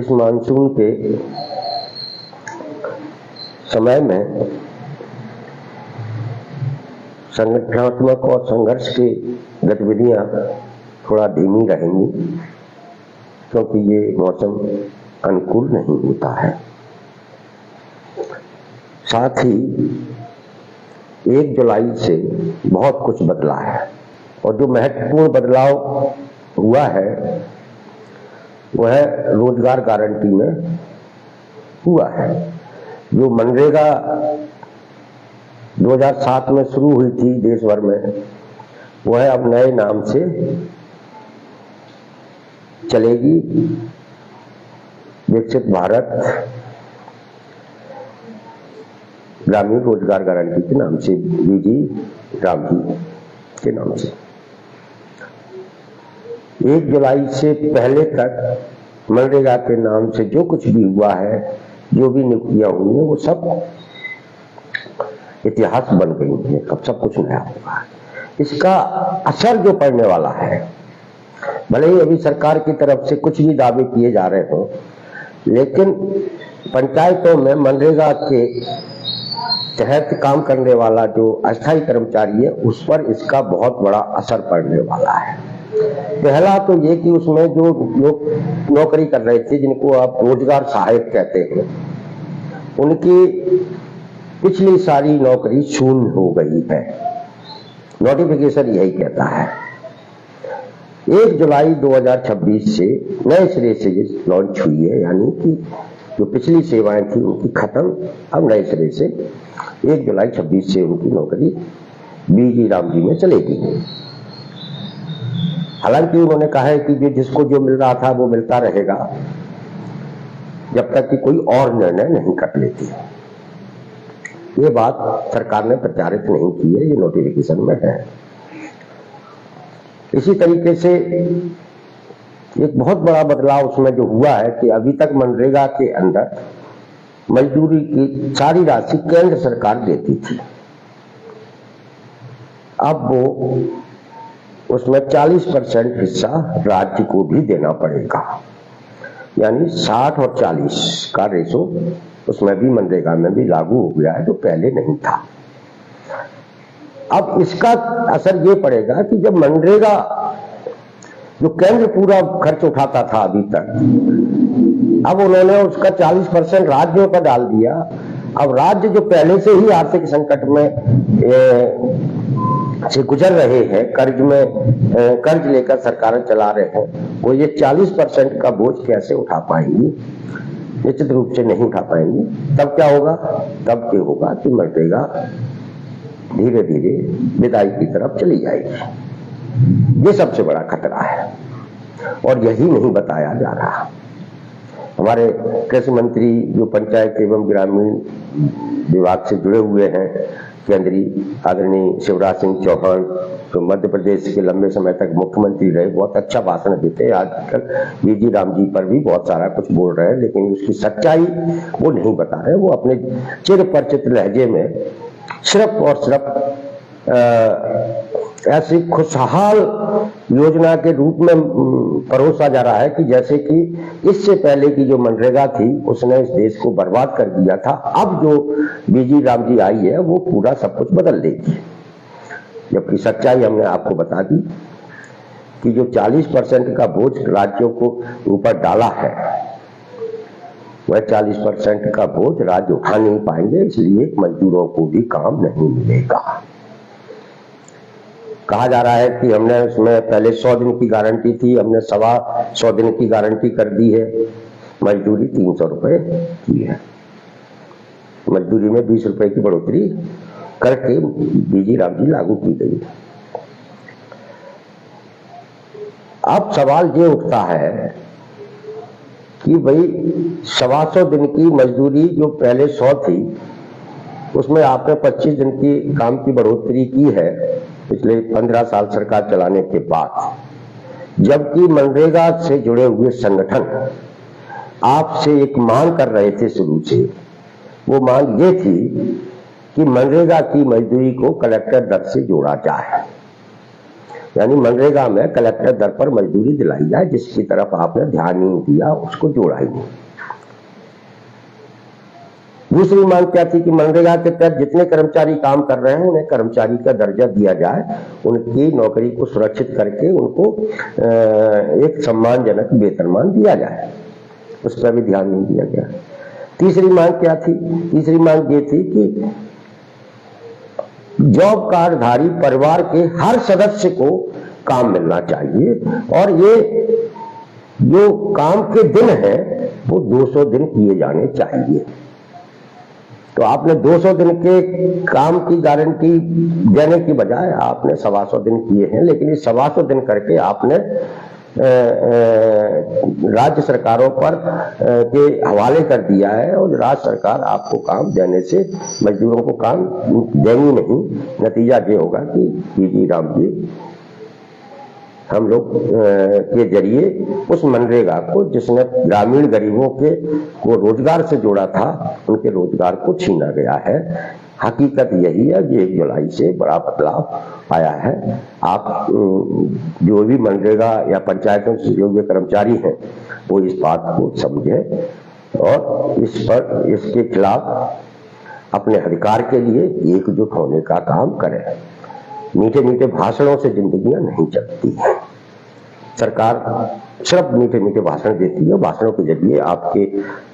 इस मानसून के समय में संगठनात्मक और संघर्ष की गतिविधियां थोड़ा धीमी रहेंगी, क्योंकि ये मौसम अनुकूल नहीं होता है। साथ ही 1 जुलाई से बहुत कुछ बदला है, और जो महत्वपूर्ण बदलाव हुआ है वह रोजगार गारंटी में हुआ है। जो मनरेगा 2007 में शुरू हुई थी देश भर में, वह अब नए नाम से चलेगी। विकसित भारत ग्रामीण रोजगार गारंटी के नाम से, बीजी राम जी के नाम से। 1 जुलाई से पहले तक मनरेगा के नाम से जो कुछ भी हुआ है, जो भी नियुक्तियां हुई हैं, वो सब इतिहास बन गई है। अब सब कुछ नया होगा। इसका असर जो पड़ने वाला है, भले ही अभी सरकार की तरफ से कुछ भी दावे किए जा रहे हो, लेकिन पंचायतों में मनरेगा के तहत काम करने वाला जो अस्थायी कर्मचारी है, उस पर इसका बहुत बड़ा असर पड़ने वाला है। पहला तो ये कि उसमें जो लोग नौकरी कर रहे थे, जिनको आप रोजगार सहायक कहते हैं, उनकी पिछली सारी नौकरी शून्य हो गई है। नोटिफिकेशन यही कहता है। 1 जुलाई 2026 से नए सिरे से लॉन्च हुई है, यानी कि जो पिछली सेवाएं थी उनकी खत्म, अब नए सिरे से 1 जुलाई 26 से उनकी नौकरी बीजी राम जी में चलेगी। हालांकि उन्होंने कहा है कि जिसको जो मिल रहा था वो मिलता रहेगा, जब तक कि कोई और निर्णय नहीं कर लेती। ये बात सरकार ने प्रचारित नहीं की है, ये नोटिफिकेशन में है। इसी तरीके से एक बहुत बड़ा बदलाव उसमें जो हुआ है कि अभी तक मनरेगा के अंदर मजदूरी की सारी राशि केंद्र सरकार देती थी। अब वो उसमें 40% हिस्सा राज्य को भी देना पड़ेगा, यानी 60 और 40 का रेशो उसमें भी मनरेगा में भी लागू हो गया है, जो पहले नहीं था। अब इसका असर ये पड़ेगा कि जब मनरेगा जो केंद्र पूरा खर्च उठाता था अभी तक, अब उन्होंने उसका 40% राज्यों पर डाल दिया। अब राज्य जो पहले से ही आर्थिक संकट में से गुजर रहे हैं, कर्ज लेकर सरकारें चला रहे हैं, वो ये 40% का बोझ कैसे उठा पाएंगी? निश्चित रूप से नहीं उठा पाएंगी। तब क्या होगा? तब ये होगा कि मनरेगा धीरे धीरे विदाई की तरफ चली जाएगी। ये सबसे बड़ा खतरा है, और यही नहीं बताया जा रहा। हमारे कृषि मंत्री जो पंचायत एवं ग्रामीण विभाग से जुड़े हुए हैं, केंद्रीय आदरणीय शिवराज सिंह चौहान, जो मध्य प्रदेश के लंबे समय तक मुख्यमंत्री रहे, बहुत अच्छा भाषण देते हैं। आजकल बीजी राम जी पर भी बहुत सारा कुछ बोल रहे हैं, लेकिन उसकी सच्चाई वो नहीं बता रहे। वो अपने चिर परिचित लहजे में सिर्फ और सिर्फ ऐसी खुशहाल योजना के रूप में परोसा जा रहा है कि जैसे कि इससे पहले की जो मनरेगा थी उसने इस देश को बर्बाद कर दिया था। अब जो बीजी राम जी आई है वो पूरा सब कुछ बदल देगी, जबकि सच्चाई हमने आपको बता दी कि जो 40% का बोझ राज्यों को ऊपर डाला है, वह 40% का बोझ राज्य उठा नहीं पाएंगे, इसलिए मजदूरों को भी काम नहीं मिलेगा। कहा जा रहा है कि हमने उसमें पहले 100 दिन की गारंटी थी, हमने 125 दिन की गारंटी कर दी है। मजदूरी 300 रुपए की है। मजदूरी में 20 रुपए की बढ़ोतरी करके बीजी राम जी लागू की गई। अब सवाल ये उठता है कि भाई 125 दिन की मजदूरी जो पहले 100 थी, उसमें आपने 25 दिन की काम की बढ़ोतरी की है पिछले 15 साल सरकार चलाने के बाद। जबकि मनरेगा से जुड़े हुए संगठन आपसे एक मांग कर रहे थे शुरू से, वो मांग ये थी कि मनरेगा की मजदूरी को कलेक्टर दर से जोड़ा जाए। यानी मनरेगा में कलेक्टर दर पर मजदूरी दिलाई जाए, जिसकी तरफ आपने ध्यान नहीं दिया, उसको जोड़ा ही नहीं। दूसरी मांग क्या थी कि मनरेगा के तहत जितने कर्मचारी काम कर रहे हैं उन्हें कर्मचारी का दर्जा दिया जाए, उनकी नौकरी को सुरक्षित करके उनको एक सम्मानजनक वेतनमान दिया जाए, उस पर भी ध्यान नहीं दिया गया। तीसरी मांग क्या थी? तीसरी मांग ये थी कि जॉब कार्डधारी परिवार के हर सदस्य को काम मिलना चाहिए और ये जो काम के दिन है वो 200 दिन किए जाने चाहिए। तो आपने 200 दिन के काम की गारंटी देने की बजाय आपने 125 दिन किए हैं, लेकिन इस 125 दिन करके आपने राज्य सरकारों पर के हवाले कर दिया है और राज्य सरकार आपको काम देने से मजदूरों को काम देंगी नहीं। नतीजा ये होगा कि पीजी राम जी हम लोग के जरिए उस मनरेगा को, जिसने ग्रामीण गरीबों के को रोजगार से जोड़ा था, उनके रोजगार को छीना गया है। हकीकत यही है कि 1 जुलाई से बड़ा बदलाव आया है। आप जो भी मनरेगा या पंचायतों से योग्य कर्मचारी हैं वो इस बात को समझें और इस पर इसके खिलाफ अपने अधिकार के लिए एकजुट होने का काम करें। मीठे मीठे भाषणों से जिंदगियां नहीं चलती है। सरकार सिर्फ मीठे मीठे भाषण देती है, भाषणों के जरिए आपके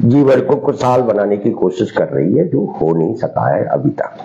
जीवन को खुशहाल बनाने की कोशिश कर रही है, जो हो नहीं सका है अभी तक।